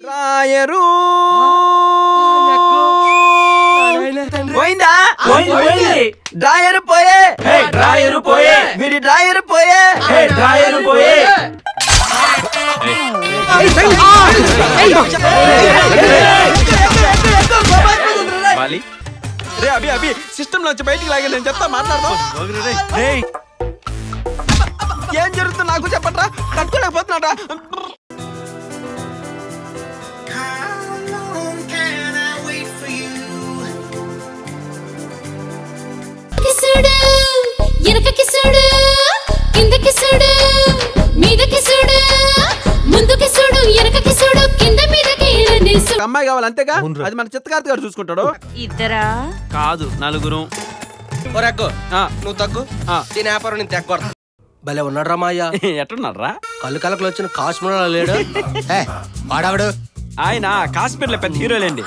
రాయరు పోయిందా? డ్రాయరు పోయే డ్రాయరు పోయే వీడి డ్రాయరు పోయే డ్రాయరు పోయే రే అభి అభి సిస్టమ్ నుంచి బయటికి లాగే నేను చెప్తా మాట్లాడదాం. ఏం జరుగుతుంది నాకు చెప్పట్రా, తట్టుకోలేకపోతున్నాడా? కిసుడు ఎనక కిసుడు కింద కిసుడు మీద కిసుడు ముందు కిసుడు ఎనక కిసుడు కింద మీద కీలనేసు. అమ్మాయి కావాలి అంతేగా, అది మన చిత్తకార్తి గారు చూసుకుంటాడు. ఇద్దరా కాదు నలుగురు. ఒరగ్గు నువ్వు తగ్గు, దీని వ్యాపారం నేను తెగ్గొడతా. భలే ఉన్నాడు రా మాయ్య. ఎట్టున్నారా? కళ్ళు కలకలు వచ్చిన కాశ్మీర్ లేడు. వాడావిడు ఆయన కాశ్మీర్ లో పెద్ద హీరోలేండి.